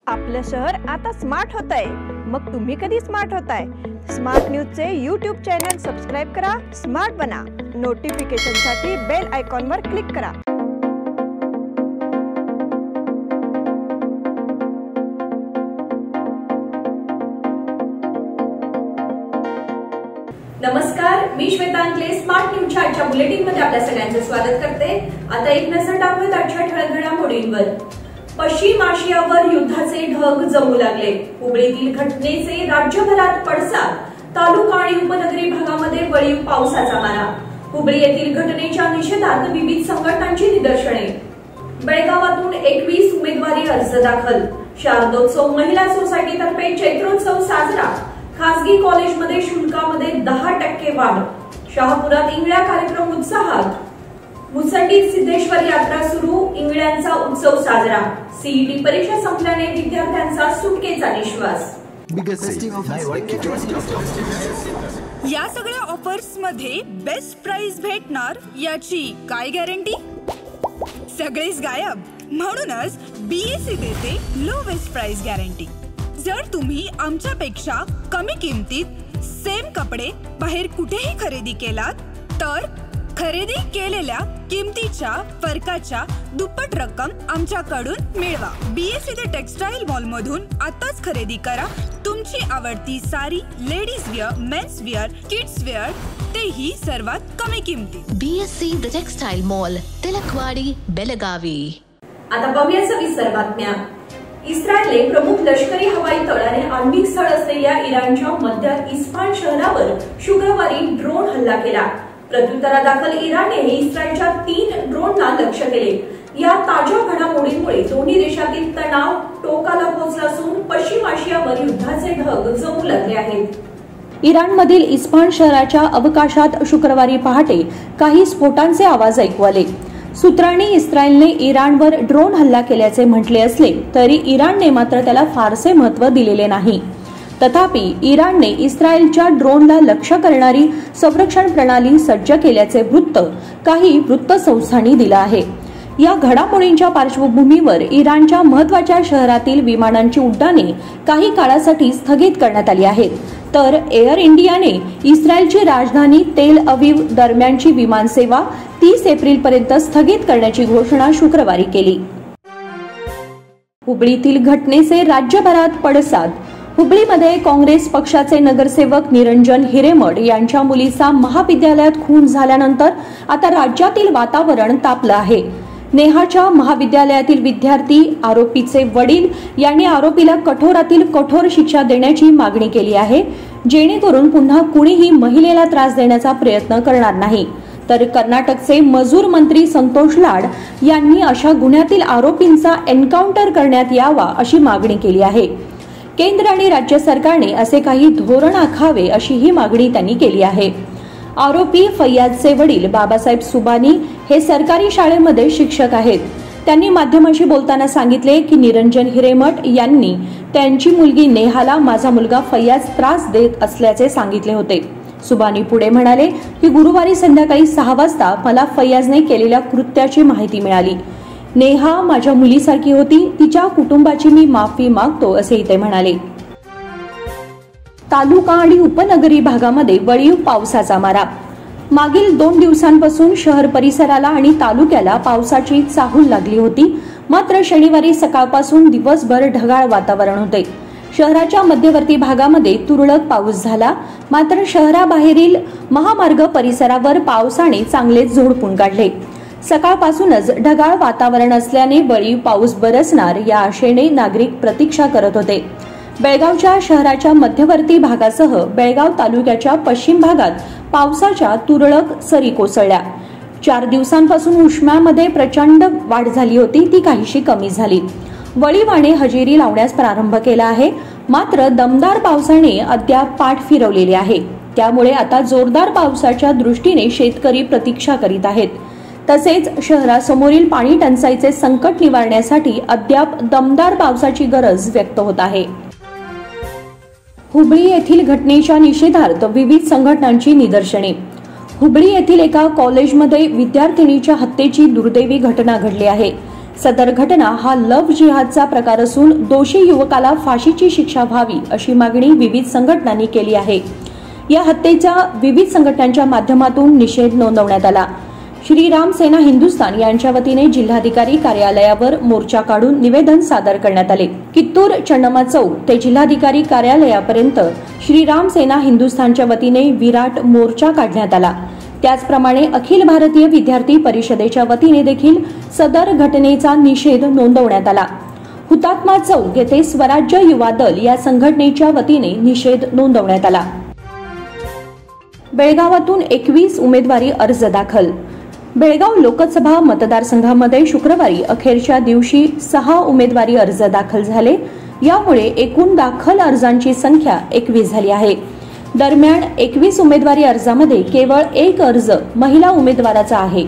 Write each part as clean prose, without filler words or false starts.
आपलं शहर आता स्मार्ट होतंय। मग तुम्ही कधी स्मार्ट होताय? स्मार्ट न्यूजचे YouTube चॅनल सबस्क्राइब करा, स्मार्ट बना। नोटिफिकेशनसाठी बेल आयकॉनवर क्लिक करा। नमस्कार, मी श्वेता अंकले स्मार्ट न्यूजच्या आजच्या बुलेटिनमध्ये आपल्या सगळ्यांचे स्वागत करते। आता एक नजर टाकूयात आजच्या ठळक घडामोडींवर। पश्चिम आशियावर युद्धाचे ढग जमू लागले। हुबळीतील घटनेचे राज्यभरात पडसाद। तालुका आणि उपनगरी भागामध्ये वळीव पावसाचा मारा। हुबळी येथील घटनेच्या निषेधार्थ विविध संघटनांची निदर्शने। बेळगावातून 21 उमेदवारी अर्ज दाखल। शारदोत्सव महिला सोसायटीतर्फे चैत्रोत्सव साजरा। खासगी कॉलेजमध्ये शुल्कामध्ये 10% वाढ। शहापुरात इंगळ्या कार्यक्रम उत्साहात। मुसंडीत सिद्धेश्वर यात्रा सुरू, इंगळ्यांचा उत्सव साजरा। सीईटी परीक्षा संपल्याने विद्यार्थ्यांचा सुटकेचा निश्वास। या सगळ्या ऑफर्स मध्ये बेस्ट प्राइस भेटणार याची काय गॅरंटी? सगळेच गायब। म्हणूनच बीएससी देते लोवेस्ट प्राइस गॅरंटी। जर तुम्ही आमच्यापेक्षा कमी किमतीत सेम कपडे बाहेर कुठेही खरेदी केलात तर खरेदी केलेल्या किमतीच्या फरकाच्या दुप्पट रक्कम आमच्याकडून मिळवा। बीएससी द टेक्सटाईल मॉल मधून आताच खरेदी करा तुमची आवडती sari, ladies wear, men's wear, kids wear, तेही सर्वात कमी किमतीत। BSC the textile mall, Tilakwadi, Belagavi. आता पाहूया सविस्तर बातम्या। इस्रायलने प्रमुख लष्करी हवाई तळ आणि आण्विक स्थळ असलेल्या इराणच्या मध्य इस्फहान शहरावर शुक्रवारी ड्रोन हल्ला केला। प्रत्युत्तरादाखल इराणने इस्रायलच्या 3 ड्रोनला लक्ष्य केले। या ताज्या घडामोडींमुळे दोन्ही देशातील तणाव टोकाला पोहोचला असून पश्चिम आशियावर युद्धाचे ढग जमू लागले आहेत। इराणमधील इस्फहान शहराच्या अवकाशात शुक्रवारी पहाटे काही स्फोटांचे आवाज ऐकू आले। सूत्रांनी इस्रायलने इराणवर ड्रोन हल्ला केल्याचे म्हटले असले तरी इराणने मात्र त्याला फारसे महत्त्व दिलेले नाही। तथापि इराणने इस्रायलच्या ड्रोनला लक्ष्य करणारी संरक्षण प्रणाली सज्ज केल्याचे वृत्त काही वृत्तसंस्थांनी दिलं आहे। या घडामोडींच्या पार्श्वभूमीवर इराणच्या महत्त्वाच्या शहरातील विमानांची उड्डाणे काही काळासाठी स्थगित करण्यात आली आहेत, तर एअर इंडियाने इस्रायलची राजधानी तेल अवीव दरम्यानची विमानसेवा 30 एप्रिलपर्यंत स्थगित करण्याची घोषणा शुक्रवारी केली। हुबळीतील घटनेचे राज्यभरात पडसाद। हुबळीमध्ये काँग्रेस पक्षाचे नगरसेवक निरंजन हिरेमठ यांच्या मुलीचा महाविद्यालयात खून झाल्यानंतर आता राज्यातील वातावरण तापलं आहे। नेहाच्या महाविद्यालयातील विद्यार्थी, आरोपीचे वडील यांनी आरोपीला कठोरातील कठोर शिक्षा देण्याची मागणी केली आहे, जेणेकरून पुन्हा कुणीही महिलेला त्रास देण्याचा प्रयत्न करणार नाही। तर कर्नाटकचे मजूर मंत्री संतोष लाड यांनी अशा गुन्ह्यातील आरोपींचा एन्काउंटर करण्यात यावा अशी मागणी केली आहे। केंद्र आणि राज्य सरकारने असे काही धोरण आखावे अशी ही मागणी त्यांनी केली आहे। आरोपी फैयाजचे वडील बाबासाहेब सुबानी हे सरकारी शाळेमध्ये शिक्षक आहेत। त्यांनी माध्यमांशी बोलताना सांगितले की निरंजन हिरेमठ यांनी त्यांची मुलगी नेहाला माझा मुलगा फैयाज त्रास देत असल्याचे सांगितले होते। सुबानी पुढे म्हणाले की गुरुवारी संध्याकाळी 6 वाजता मला फैयाजने केलेल्या कृत्याची माहिती मिळाली। नेहा माझ्या मुलीसारखी होती, तिच्या कुटुंबाची मी माफी मागतो असेही ते म्हणाले। तालुका आणि उपनगरी भागामध्ये वळीव पावसाचा मारा। मागील 2 दिवसांपासून शहर परिसराला आणि तालुक्याला पावसाची चाहूल लागली होती, मात्र शनिवारी सकाळपासून दिवसभर ढगाळ वातावरण होते। शहराच्या मध्यवर्ती भागामध्ये तुरळक पाऊस झाला, मात्र शहराबाहेरील महामार्ग परिसरावर पावसाने चांगलेच झोडपून काढले। सकाळपासूनच ढगाळ वातावरण असल्याने वळीव पाऊस बरसणार या आशेने नागरिक प्रतीक्षा करत होते। बेळगावच्या शहराच्या मध्यवर्ती भागासह बेळगाव तालुक्याच्या पश्चिम भागात पावसाच्या तुरळक सरी कोसळल्या। 4 दिवसांपासून उष्म्यामध्ये प्रचंड वाढ झाली होती, ती काहीशी कमी झाली। वळीवाने हजेरी लावण्यास प्रारंभ केला आहे, मात्र दमदार पावसाने अद्याप पाठ फिरवलेली आहे। त्यामुळे आता जोरदार पावसाच्या दृष्टीने शेतकरी प्रतीक्षा करीत आहेत। तसेच शहरासमोरील पाणी टंचाईचे संकट निवारण्यासाठी अद्याप दमदार पावसाची गरज व्यक्त होत आहे। हुबळी येथील घटनेच्या निषेधार्थ विविध संघटनांची निदर्शने। हुबळी येथील एका कॉलेजमध्ये विद्यार्थिनीच्या हत्येची दुर्दैवी घटना घडली आहे। सदर घटना हा लव्ह जिहादचा प्रकार असून दोषी युवकाला फाशीची शिक्षा व्हावी अशी मागणी विविध संघटनांनी केली आहे. या हत्येचा विविध संघटनांच्या माध्यमातून निषेध नोंदवण्यात आला. श्रीराम सेना हिंदुस्थान यांच्या वतीने जिल्हाधिकारी कार्यालयावर मोर्चा काढून निवेदन सादर करण्यात आले. कित्तूर चन्नम्मा चौक ते जिल्हाधिकारी कार्यालयापर्यंत श्रीराम सेना हिंदुस्थानच्या वतीने विराट मोर्चा काढण्यात आला. त्याचप्रमाणे अखिल भारतीय विद्यार्थी परिषदेच्या वतीने देखील सदर घटनेचा निषेध नोंदवण्यात आला. हुतात्मा चौक येथे स्वराज्य युवा दल या संघटनेच्या वतीने निषेध नोंदवण्यात आला. बेळगावातून 21 उमेदवारी अर्ज दाखल. बेळगाव लोकसभा मतदारसंघामध्ये शुक्रवारी अखेरच्या दिवशी 6 उमेदवारी अर्ज दाखल झाले. यामुळे एकूण दाखल अर्जांची संख्या 21 झाली आहे. दरम्यान 21 उमेदवारी अर्जामध्ये केवळ एक अर्ज महिला उमेदवाराचा आहे.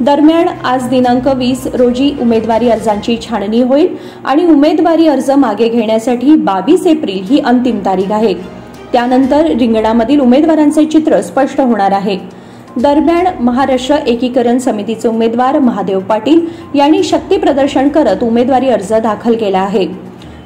दरम्यान आज दिनांक 20 रोजी उमेदवारी अर्जांची छाननी होईल आणि उमेदवारी अर्ज मागे घेण्यासाठी 22 एप्रिल ही अंतिम तारीख आहे. त्यानंतर रिंगणामधील उमेदवारांचे चित्र स्पष्ट होणार आहे. दरम्यान महाराष्ट्र एकीकरण समितीचे उमेदवार महादेव पाटील यांनी शक्ती प्रदर्शन करत उमेदवारी अर्ज दाखल केला आहे.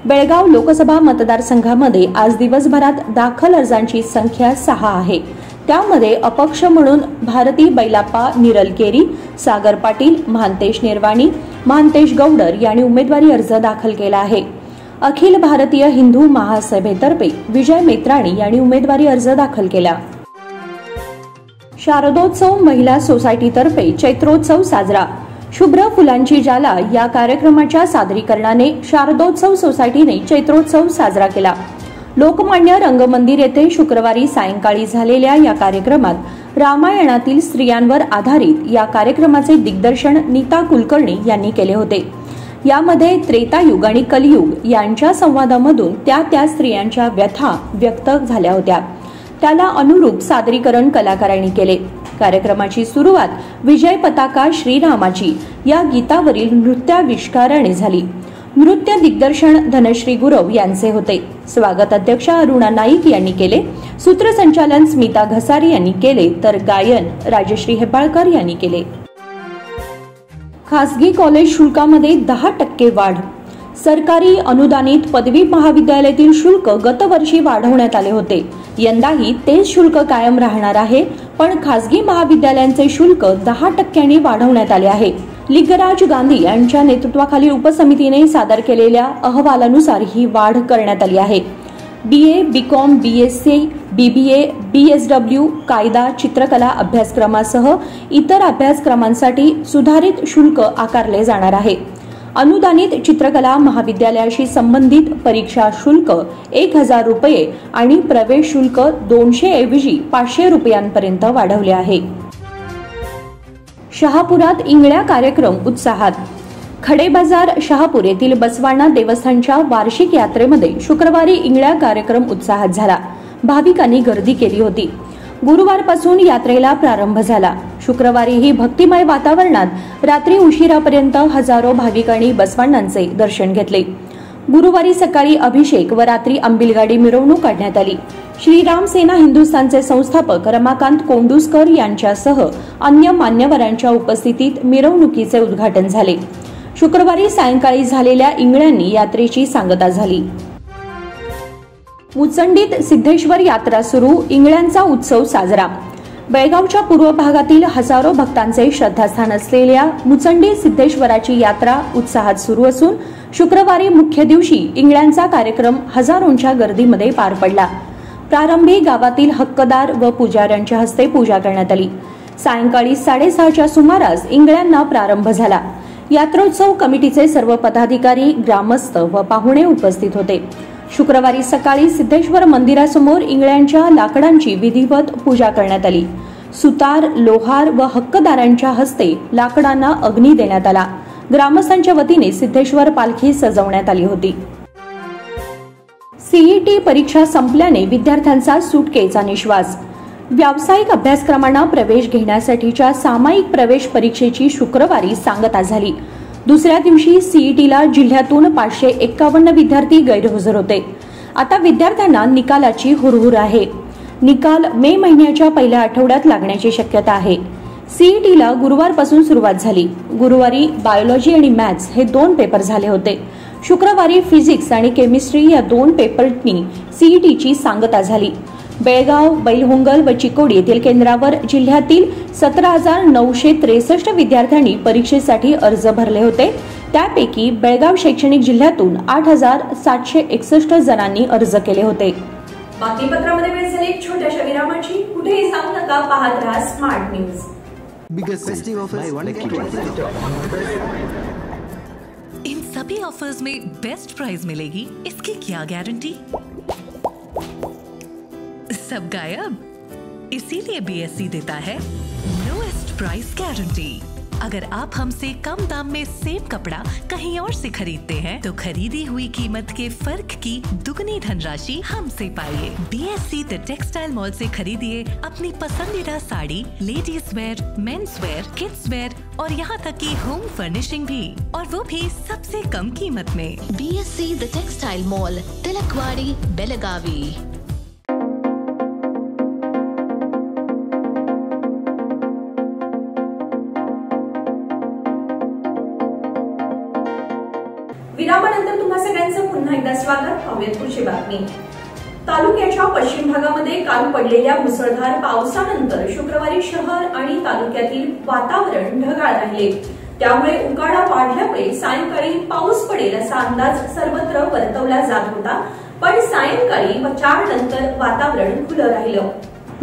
बेळगाव लोकसभा मतदारसंघामध्ये आज दिवसभरात दाखल अर्जांची संख्या 6 आहे. त्यामध्ये अपक्ष म्हणून भारती बैलाप्पा निरलकेरी, सागर पाटील, महांतेश निर्वाणी, महांतेश गौडर यांनी उमेदवारी अर्ज दाखल केला आहे. अखिल भारतीय हिंदू महासभेतर्फे विजय मेत्राणी यांनी उमेदवारी अर्ज दाखल केला. शारदोत्सव महिला सोसायटीतर्फे चैत्रोत्सव साजरा. शुभ्र फुलांची जाला या कार्यक्रमाच्या सादरीकरणाने शारदोत्सव सोसायटीने चैत्रोत्सव साजरा केला. लोकमान्य रंगमंदिर येथे शुक्रवारी सायंकाळी झालेल्या या कार्यक्रमात रामायणातील स्त्रियांवर आधारित या कार्यक्रमाचे दिग्दर्शन नीता कुलकर्णी यांनी केले होते. यामध्ये त्रेतायुग आणि कलियुग यांच्या संवादामधून त्या स्त्रियांच्या व्यथा व्यक्त झाल्या होत्या. त्याला अनुरूप सादरीकरण कलाकारांनी केले. कार्यक्रमाची सुरुवात विजय पताका श्रीरामाची या गीतावरील नृत्याविष्काराने झाली. नृत्य दिग्दर्शन धनश्री गुरव यांचे होते. स्वागत अध्यक्ष अरुणा नाईक यांनी केले. सूत्रसंचालन स्मिता घसारी यांनी केले तर गायन राजश्री हेब्बाळकर यांनी केले. खासगी कॉलेज शुल्कामध्ये 10% वाढ. सरकारी अनुदानित पदवी महाविद्यालयातील शुल्क गतवर्षी वाढवण्यात आले होते. यंदाही तेच शुल्क कायम राहणार आहे, पण खासगी महाविद्यालयांचे शुल्क 10% वाढवण्यात आले आहे. लिंगराज गांधी यांच्या नेतृत्वाखालील उपसमितीने सादर केलेल्या अहवालानुसार ही वाढ करण्यात आली आहे. BA, BCom, BSc, BBA, BSW, कायदा, चित्रकला अभ्यासक्रमासह इतर अभ्यासक्रमांसाठी सुधारित शुल्क आकारले जाणार आहे. अनुदानित चित्रकला महाविद्यालयाशी संबंधित परीक्षा शुल्क 1000 रुपये आणि प्रवेश शुल्क 200 ऐवजी 500 रुपयांपर्यंत वाढवले आहे. शहापुरात इंगळ्या कार्यक्रम उत्साहात. खडेबाजार शहापूर येथील बसवाना देवस्थानच्या वार्षिक यात्रेमध्ये शुक्रवारी इंगळ्या कार्यक्रम उत्साहात झाला. भाविकांनी गर्दी केली होती. गुरुवारपासून यात्रेला प्रारंभ झाला. शुक्रवारीही भक्तिमय वातावरणात रात्री उशिरापर्यंत हजारो भाविकांनी बसवानांचे दर्शन घेतले. गुरुवारी सकाळी अभिषेक व रात्री अंबिलगाडी मिरवणूक काढण्यात आली. श्रीराम सेना हिंदुस्थानचे संस्थापक रमाकांत कोंडुस्कर यांच्यासह अन्य मान्यवरांच्या उपस्थितीत मिरवणुकीचे उद्घाटन झाले. शुक्रवारी सायंकाळी झालेल्या इंगळ्यांनी यात्रेची सांगता झाली. मुचंडीत सिद्धेश्वर यात्रा सुरू, इंगळ्यांचा उत्सव साजरा. बेळगावच्या पूर्व भागातील हजारो भक्तांचे श्रद्धास्थान असलेल्या मुचंडी सिद्धेश्वराची यात्रा उत्साहात सुरू असून शुक्रवारी मुख्य दिवशी इंगळ्यांचा कार्यक्रम हजारोंच्या गर्दीमध्ये पार पडला. प्रारंभी गावातील हक्कदार व पुजाऱ्यांच्या हस्ते पूजा करण्यात आली. सायंकाळी 6:30च्या सुमारास इंगळ्यांना प्रारंभ झाला. यात्रोत्सव कमिटीचे सर्व पदाधिकारी, ग्रामस्थ व पाहुणे उपस्थित होते. शुक्रवारी सकाळी सिद्धेश्वर मंदिरासमोर इंगळ्यांच्या लाकडांची विधिवत पूजा करण्यात आली. सुतार, लोहार व हक्कदारांच्या हस्ते लाकडांना अग्नी देण्यात आला. ग्रामस्थांच्या वतीने सिद्धेश्वर पालखी सजवण्यात आली होती. CET परीक्षा संपल्याने विद्यार्थ्यांचा सुटकेचा निश्वास. व्यावसायिक अभ्यासक्रमांना प्रवेश घेण्यासाठीच्या सामायिक प्रवेश परीक्षेची शुक्रवारी सांगता झाली. दुसऱ्या दिवशी CETला जिल्ह्यातून 551 विद्यार्थी गैरहजर होते. आता विद्यार्थ्यांना निकालाची हुरहुर आहे. निकाल मे महिन्याच्या पहिल्या आठवड्यात लागण्याची शक्यता आहे. सीईटीला गुरुवारपासून सुरुवात झाली. गुरुवारी बायोलॉजी आणि मॅथ्स हे 2 पेपर झाले होते. शुक्रवारी फिजिक्स आणि केमिस्ट्री या 2 पेपरनी सीईटीची सांगता झाली. बेळगाव, बैलहोंगल व चिकोडी येथील केंद्रावर जिल्ह्यातील 17,963 विद्यार्थ्यांनी परीक्षेसाठी अर्ज भरले होते. त्यापैकी बेळगाव शैक्षणिक जिल्ह्यातून 8,761 जणांनी अर्ज केले होते. बातमीपत्रामध्ये वेळ झाली एक छोट्याशा विरामाची. कुठेही जाऊ नका, पाहत रहा smart news. Biggest festive offers in सभी ऑफर्स में बेस्ट प्राइस मिलेगी, इसकी क्या गारंटी? सब गायब, इसीलिए बीएससी देता है लोएस्ट प्राइस गारंटी. अगर आप हमसे कम दाम में सेम कपड़ा कहीं और से खरीदते हैं तो खरीदी हुई कीमत के फर्क की दुगनी धनराशि हमसे पाइए. बीएससी द टेक्सटाइल मॉल से खरीदिए अपनी पसंदीदा sari, ladies wear, men's wear, kids wear और यहाँ तक की होम फर्निशिंग भी, और वो भी सबसे कम कीमत में. BSC the textile mall, Tilakwadi, Belagavi. विरामानंतर तुम्हा सगळ्यांचं पुन्हा एकदा स्वागत. पाहूयात पुढची बातमी. तालुक्याच्या पश्चिम भागामध्ये काल पडलेल्या मुसळधार पावसानंतर शुक्रवारी शहर आणि तालुक्यातील वातावरण ढगाळ राहिले. त्यामुळे उकाडा वाढल्यामुळे सायंकाळी पाऊस पडेल असा अंदाज सर्वत्र वर्तवला जात होता. पण सायंकाळी 4 नंतर वातावरण खुलं राहिलं.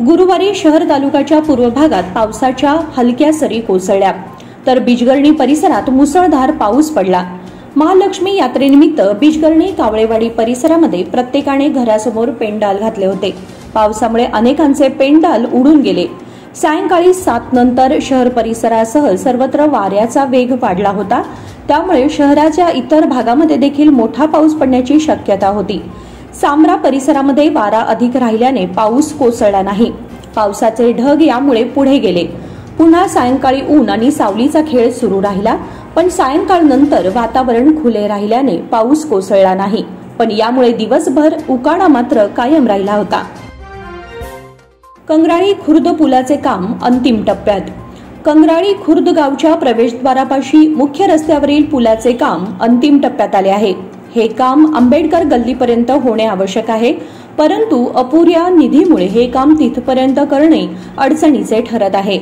गुरुवारी शहर तालुक्याच्या पूर्व भागात पावसाच्या हलक्या सरी कोसळल्या, तर बिजगर्णी परिसरात मुसळधार पाऊस पडला. महालक्ष्मी यात्रेनिमित्त बिजगर्णी कावळेवाडी परिसरामध्ये प्रत्येकाने घरासमोर पेंडाल घातले होते. पावसामुळे अनेकांचे पेंडाल उडून गेले. सायंकाळी 7 नंतर शहर परिसरासह सर्वत्र वाऱ्याचा वेग वाढला होता. त्यामुळे शहराच्या इतर भागामध्ये देखील मोठा पाऊस पडण्याची शक्यता होती. सामरा परिसरामध्ये वारा अधिक राहिल्याने पाऊस कोसळला नाही. पावसाचे ढग यामुळे पुढे गेले. पुन्हा सायंकाळी ऊन आणि सावलीचा खेळ सुरू राहिला. पण सायंकाळ नंतर वातावरण खुले राहिल्याने पाऊस कोसळला नाही. पण यामुळे दिवसभर उकाडा मात्र कायम राहिला होता. कंगराळी खुर्द पुलाचे काम अंतिम टप्प्यात. कंगराळी खुर्द गावच्या प्रवेशद्वारापाशी मुख्य रस्त्यावरील पुलाचे काम अंतिम टप्प्यात आले आहे. हे काम आंबेडकर गल्लीपर्यंत होणे आवश्यक आहे, परंतु अपुऱ्या निधीमुळे हे काम तिथपर्यंत करणे अडचणीचे ठरत आहे.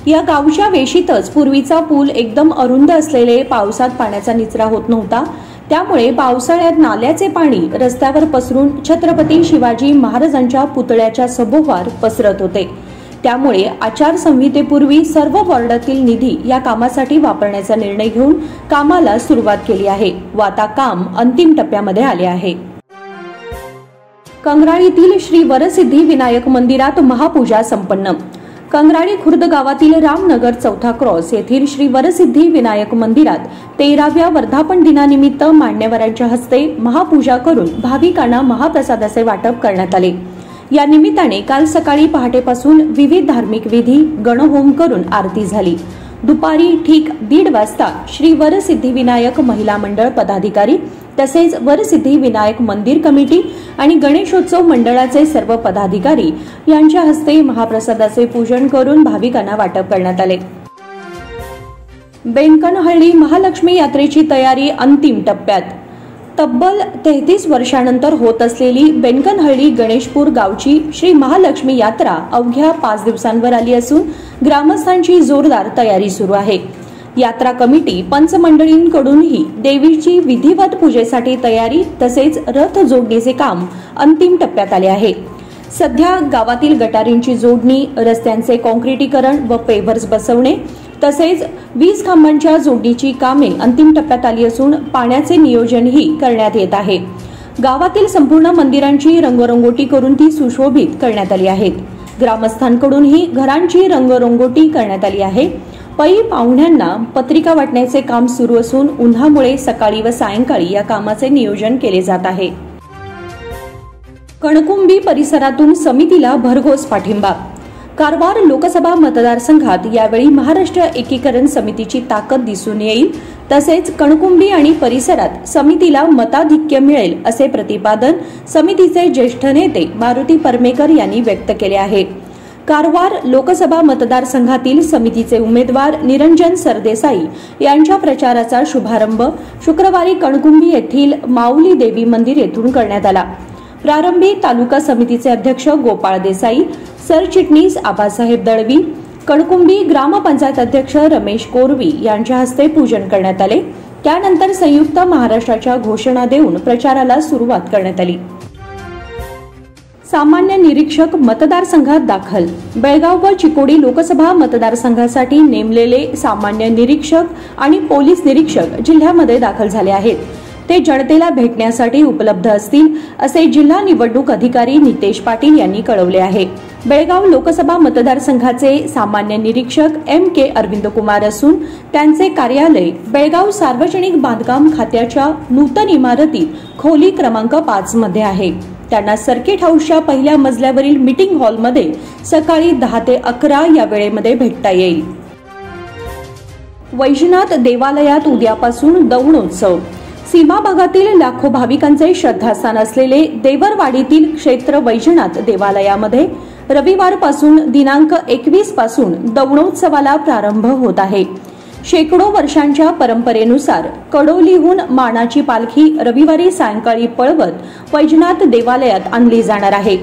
या गावच्या वेशीतच पूर्वीचा पूल एकदम अरुंद असलेले पावसात पाण्याचा निचरा होत नव्हता. त्यामुळे पावसाळ्यात नाल्याचे पाणी रस्त्यावर पसरून छत्रपती शिवाजी महाराजांच्या पुतळ्याच्या सभोवार पसरत होते. त्यामुळे आचारसंहितेपूर्वी सर्व वॉर्डातील निधी या कामासाठी वापरण्याचा निर्णय घेऊन कामाला सुरुवात केली आहे व आता काम अंतिम टप्प्यामध्ये आले आहे. कंगराळीतील श्री वरसिद्धी विनायक मंदिरात महापूजा संपन्न. कंगराळी खुर्द गावातील रामनगर 4था क्रॉस येथील श्री वरसिद्धी विनायक मंदिरात 13व्या वर्धापन दिनानिमित्त मान्यवरांच्या हस्ते महापूजा करून भाविकांना महाप्रसादाचे वाटप करण्यात आले. या निमित्ताने काल सकाळी पहाटेपासून विविध धार्मिक विधी, गणहोम करून आरती झाली. दुपारी ठीक 1:30 वाजता श्री वरसिद्धी विनायक महिला मंडळ पदाधिकारी तसेच वरसिद्धी विनायक मंदिर कमिटी आणि गणेशोत्सव मंडळाचे सर्व पदाधिकारी यांच्या हस्ते महाप्रसादाचे पूजन करून भाविकांना वाटप करण्यात आले. बेनकनहळ्ळी महालक्ष्मी यात्रेची तयारी अंतिम टप्प्यात. तब्बल 33 वर्षांनंतर होत असलेली बेनकनहळ्ळी गणेशपूर गावची श्री महालक्ष्मी यात्रा अवघ्या 5 दिवसांवर आली असून ग्रामस्थांची जोरदार तयारी सुरू आहे. यात्रा कमिटी पंचमंडळींकडूनही देवीची विधिवत पूजेसाठी तयारी तसेच रथ जोडणीचे काम अंतिम टप्प्यात आले आहे. सध्या गावातील गटारींची जोडणी, रस्त्यांचे कॉन्क्रिटीकरण व पेव्हर्स बसवणे तसेच वीज खांबांच्या जोडणीची कामे अंतिम टप्प्यात आली असून पाण्याचे नियोजनही करण्यात येत आहे. गावातील संपूर्ण मंदिरांची रंगरंगोटी करून ती सुशोभित करण्यात आली आहेत. ग्रामस्थांकडूनही घरांची रंगरंगोटी करण्यात आली आहे. पै पाहुण्यांना पत्रिका वाटण्याचे काम सुरू असून उन्हामुळे सकाळी व सायंकाळी या कामाचे नियोजन केले जात आहे. कणकुंबी परिसरातून समितीला भरघोस पाठिंबा. कारवार लोकसभा मतदारसंघात यावेळी महाराष्ट्र एकीकरण समितीची ताकद दिसून येईल. तसेच कणकुंबी आणि परिसरात समितीला मताधिक्य मिळेल असे प्रतिपादन समितीचे ज्येष्ठ नेते मारुती परमेकर यांनी व्यक्त केले आहे. कारवार लोकसभा मतदारसंघातील समितीचे उमेदवार निरंजन सरदेसाई यांच्या प्रचाराचा शुभारंभ शुक्रवारी कणकुंभी येथील माऊली देवी मंदिर येथून करण्यात आला। प्रारंभी तालुका समितीचे अध्यक्ष गोपाळ देसाई, सरचिटणीस आबासाहेब दळवी, कणकुंभी ग्रामपंचायत अध्यक्ष रमेश कोरवी यांच्या हस्ते पूजन करण्यात आले। त्यानंतर संयुक्त महाराष्ट्राच्या घोषणा देऊन प्रचाराला सुरुवात करण्यात आली। सामान्य निरीक्षक मतदारसंघात दाखल। बेळगाव व चिकोडी लोकसभा मतदारसंघासाठी नेमलेले सामान्य निरीक्षक आणि पोलीस निरीक्षक जिल्ह्यामध्ये दाखल झाले आहेत। ते जनतेला भेटण्यासाठी उपलब्ध असतील असे जिल्हा निवडणूक अधिकारी नितेश पाटील यांनी कळवले आहे। बेळगाव लोकसभा मतदारसंघाचे सामान्य निरीक्षक MK अरविंद कुमार असून त्यांचे कार्यालय बेळगाव सार्वजनिक बांधकाम खात्याच्या नूतन इमारतीत खोली क्रमांक 5 मध्ये आहे। त्यांना सर्किट हाऊसच्या पहिल्या मजल्यावरील मीटिंग हॉलमध्ये सकाळी 10 ते 11 या वेळेमध्ये भेटता येईल। वैजनाथ देवालयात उद्यापासून दौंडोत्सव। सीमा भागातील लाखो भाविकांचे श्रद्धास्थान असलेले देवरवाडीतील क्षेत्र वैजनाथ देवालयामध्ये रविवारपासून दिनांक 21 पासून दौंडोत्सवाला प्रारंभ होत आहे। शेकडो वर्षांच्या परंपरेनुसार कडोलीहून मानाची पालखी रविवारी सायंकाळी पळवत वैजनाथ देवालयात आणली जाणार आहे।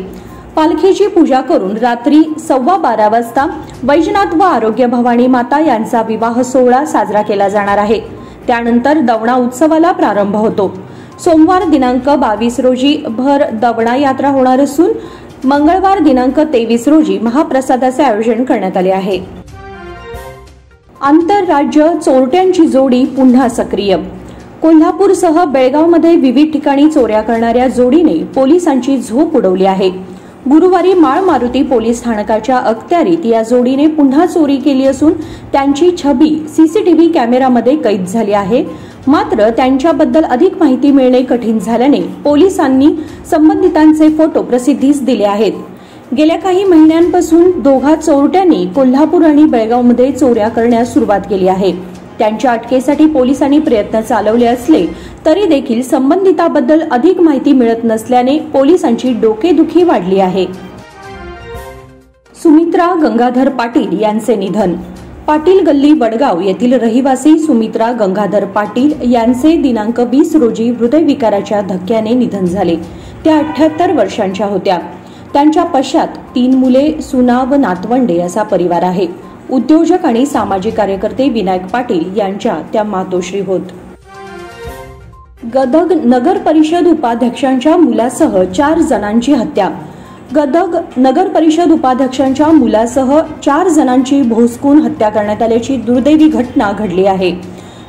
पालखीची पूजा करून रात्री 12:15 वाजता वैजनाथ व आरोग्य भवानी माता यांचा विवाह सोहळा साजरा केला जाणार आहे। त्यानंतर दवणा उत्सवाला प्रारंभ होतो। सोमवार दिनांक 22 रोजी भर दवणा यात्रा होणार असून मंगळवार दिनांक 23 रोजी महाप्रसादाचे आयोजन करण्यात आले आहे। आंतरराज्य चोरट्यांची जोडी पुन्हा सक्रिय। कोल्हापूरसह बेळगावमध्ये विविध ठिकाणी चोऱ्या करणाऱ्या जोडीने पोलिसांची झोप उडवली आहे। गुरुवारी माळ मारुती पोलीस स्थानकाच्या अखत्यारीत या जोडीने पुन्हा चोरी केली असून त्यांची छबी सीसीटीव्ही कॅमेरामध्ये कैद झाली आहे। मात्र त्यांच्याबद्दल अधिक माहिती मिळणे कठीण झाल्याने पोलिसांनी संबंधितांचे फोटो प्रसिद्धीस दिले आहेत। गेल्या काही महिन्यांपासून दोघा चोरट्यांनी कोल्हापूर आणि बेळगावमध्ये चोऱ्या करण्यास सुरुवात केली आहे। त्यांच्या अटकेसाठी पोलिसांनी प्रयत्न चालवले असले तरी देखील संबंधिताबद्दल अधिक माहिती मिळत नसल्याने पोलिसांची डोकेदुखी वाढली आहे। सुमित्रा गंगाधर पाटील यांचे निधन। पाटील गल्ली वडगाव येथील रहिवासी सुमित्रा गंगाधर पाटील यांचे दिनांक 20 रोजी हृदयविकाराच्या धक्क्याने निधन झाले। त्या 78 वर्षांच्या होत्या। त्यांच्या पश्चात 3 मुले, सुना व नातवंडे असा परिवार आहे। उद्योजक आणि सामाजिक कार्यकर्ते विनायक पाटील यांच्या त्या मातोश्री होत। गदग नगर परिषद उपाध्यक्षांच्या मुलासह 4 जणांची हत्या। गदग नगर परिषद उपाध्यक्षांच्या मुलासह 4 जणांची भोसकून हत्या करण्यात आल्याची दुर्दैवी घटना घडली आहे।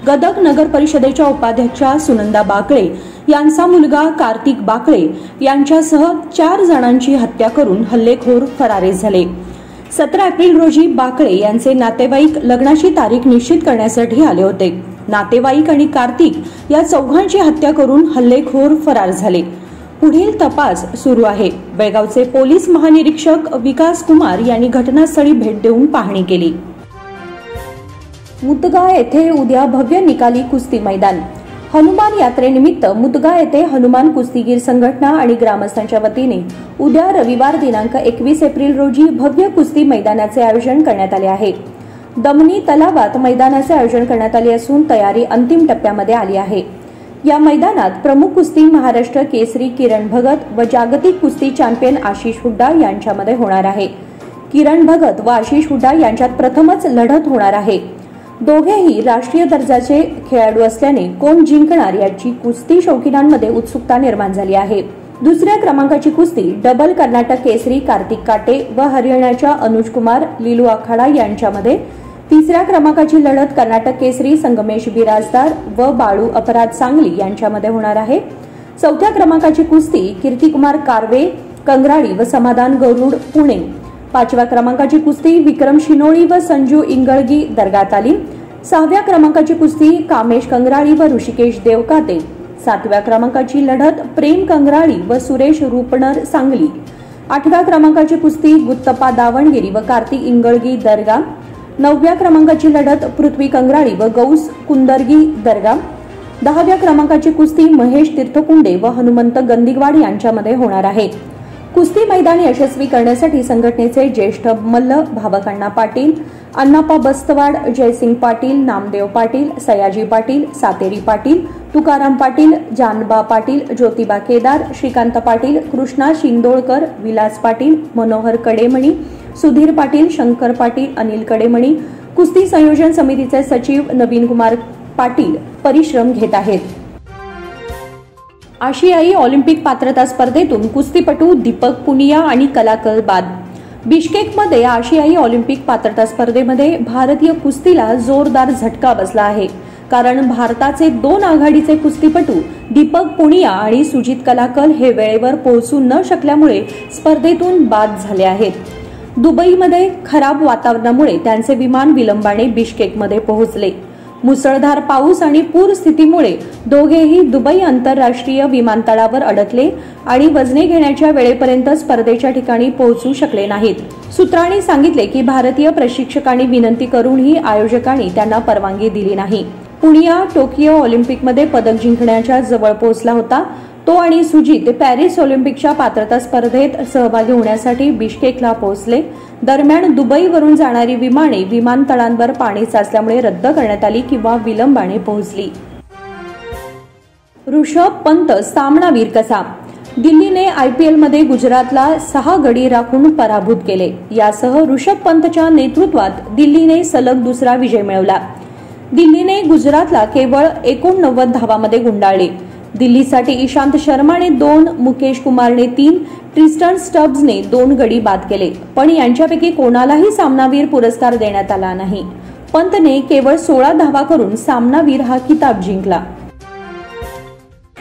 गदग नगर परिषदेच्या उपाध्यक्षा सुनंदा बाकळे यांचा मुलगा कार्तिक बाकळे यांच्यासह 4 जणांची हत्या करून हल्लेखोर फरार झाले। 17 एप्रिल रोजी बाकळे यांचे नातेवाईक लग्नाची तारीख निश्चित करण्यासाठी आले होते। नातेवाईक आणि कार्तिक या चौघांची हत्या करून हल्लेखोर फरार झाले। पुढील तपास सुरू आहे। बेळगावचे पोलीस महानिरीक्षक विकास कुमार यांनी घटनास्थळी भेट देऊन पाहणी केली। मुदगा येथे उद्या भव्य निकाली कुस्ती मैदान। हनुमान यात्रेनिमित्त मुदगा येथे हनुमान कुस्तीगीर संघटना आणि ग्रामस्थांच्या वतीने उद्या रविवार दिनांक 21 एप्रिल रोजी भव्य कुस्ती मैदानाचे आयोजन करण्यात आले आहे। दमनी तलावात मैदानाचे आयोजन करण्यात आले असून तयारी अंतिम टप्प्यामध्ये आली आहे। या मैदानात प्रमुख कुस्ती महाराष्ट्र केसरी किरण भगत व जागतिक कुस्ती चॅम्पियन आशिष हुड्डा यांच्यामध्ये होणार आहे। किरण भगत व आशिष हुड्डा यांच्यात प्रथमच लढत होणार आहे। दोघेही राष्ट्रीय दर्जाचे खेळाडू असल्याने कोण जिंकणार याची कुस्ती शौकीनांमध्ये उत्सुकता निर्माण झाली आहे। दुसऱ्या क्रमांकाची कुस्ती डबल कर्नाटक केसरी कार्तिक काटे व हरियाणाच्या अनुज कुमार लिलू आखाडा यांच्यामध्ये, तिसऱ्या क्रमांकाची लढत कर्नाटक केसरी संगमेश बिराजदार व बाळू अपराध सांगली यांच्यामध्ये होणार आहे। चौथ्या क्रमांकाची कुस्ती कीर्तिकुमार कारवे कंगराळी व समाधान गरुड पुणे। 5व्या क्रमांकाची कुस्ती विक्रम शिनोळी व संजू इंगळगी दर्गा तालीम। 6व्या क्रमांकाची कुस्ती कामेश कंगराळी व ऋषिकेश देवकाते। 7व्या क्रमांकाची लढत प्रेम कंगराळी व सुरेश रुपणर सांगली। 8व्या क्रमांकाची कुस्ती गुत्तप्पा दावणगिरी व कार्तिक इंगळगी दर्गा। 9व्या क्रमांकाची लढत पृथ्वी कंगराळी व गौस कुंदरगी दर्गा। 10व्या क्रमांकाची कुस्ती महेश तीर्थकुंडे व हनुमंत गंदिगवाड यांच्यामध्ये होणार आहे। कुस्ती मैदान यशस्वी करण्यासाठी संघटनेचे ज्येष्ठ मल्ल भावकण्णा पाटील, अण्णाप्पा बस्तवाड, जयसिंग पाटील, नामदेव पाटील, सयाजी पाटील, सातेरी पाटील, तुकाराम पाटील, जानबा पाटील, ज्योतिबा केदार, श्रीकांत पाटील, कृष्णा शिंदोळकर, विलास पाटील, मनोहर कडेमणी, सुधीर पाटील, शंकर पाटील, अनिल कडेमणी, कुस्ती संयोजन समितीचे सचिव नवीन कुमार पाटील परिश्रम घेत आहेत. आशियाई ऑलिम्पिक पात्रता स्पर्धेतून कुस्तीपटू दीपक पुनिया आणि कलाकल बाद. बिश्केकमध्ये आशियाई ऑलिम्पिक पात्रता स्पर्धेमध्ये भारतीय कुस्तीला जोरदार झटका बसला आहे. कारण भारताचे 2 आघाडीचे कुस्तीपटू दीपक पुनिया आणि सुजित कलाकल हे वेळेवर पोहोचू न शकल्यामुळे स्पर्धेतून बाद झाले आहेत. दुबईमध्ये खराब वातावरणामुळे त्यांचे विमान विलंबाने बिश्केकमध्ये पोहोचले. मुसळधार पाऊस आणि पूर स्थितीमुळे दोघेही दुबई आंतरराष्ट्रीय विमानतळावर अडकले आणि वजने घेण्याच्या वेळेपर्यंत स्पर्धेच्या ठिकाणी पोहोचू शकले नाहीत. सूत्रांनी सांगितले की भारतीय प्रशिक्षकांनी विनंती करूनही आयोजकांनी त्यांना परवानगी दिली नाही. पुनिया टोकियो ऑलिम्पिकमध्ये पदक जिंकण्याच्या जवळ पोहोचला होता. तो आणि सुजित पॅरिस ऑलिम्पिकच्या पात्रता स्पर्धेत सहभागी होण्यासाठी बिश्केकला पोहोचले. दरम्यान दुबईवरून जाणारी विमाने विमानतळांवर पाणी साचल्यामुळे रद्द करण्यात आली किंवा विलंबाने पोहोचली. ऋषभ पंत सामनावीर कसा? दिल्लीने आयपीएलमध्ये गुजरातला 6 गडी राखून पराभूत केले. यासह ऋषभ पंतच्या नेतृत्वात दिल्लीने सलग दुसरा विजय मिळवला. दिल्लीने गुजरातला केवळ 89 धावांमध्ये गुंडाळले. दिल्लीसाठी इशांत शर्माने 2, मुकेश कुमारने 3, ट्रिस्टन स्टब्सने 2 गडी बाद केले. पण यांच्यापैकी कोणालाही सामनावीर पुरस्कार देण्यात आला नाही. पंतने केवळ 16 धावा करून सामनावीर हा किताब जिंकला.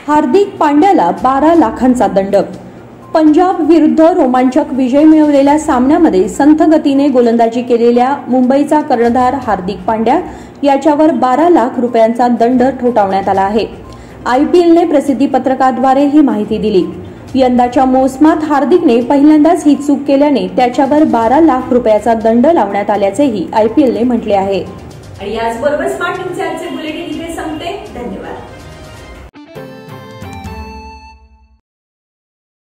हार्दिक पांड्याला 12 लाखांचा दंड. पंजाब विरुद्ध रोमांचक विजय मिळवलेल्या सामन्यामध्ये संथ गतीने गोलंदाजी केलेल्या मुंबईचा कर्णधार हार्दिक पांड्या याच्यावर 12 लाख रुपयांचा दंड ठोठावण्यात आला आहे. आयपीएलने प्रसिद्धी पत्रकाद्वारे ही माहिती दिली. यंदाच्या मोसमात हार्दिकने पहिल्यांदाच ही चूक केल्याने त्याच्यावर 12 लाख रुपयाचा दंड लावण्यात आल्याचेही आयपीएलने म्हटले आहे. आणि याचबरोबर स्मार्ट न्यूजचे आजचे बुलेटिन इथे संपते. धन्यवाद.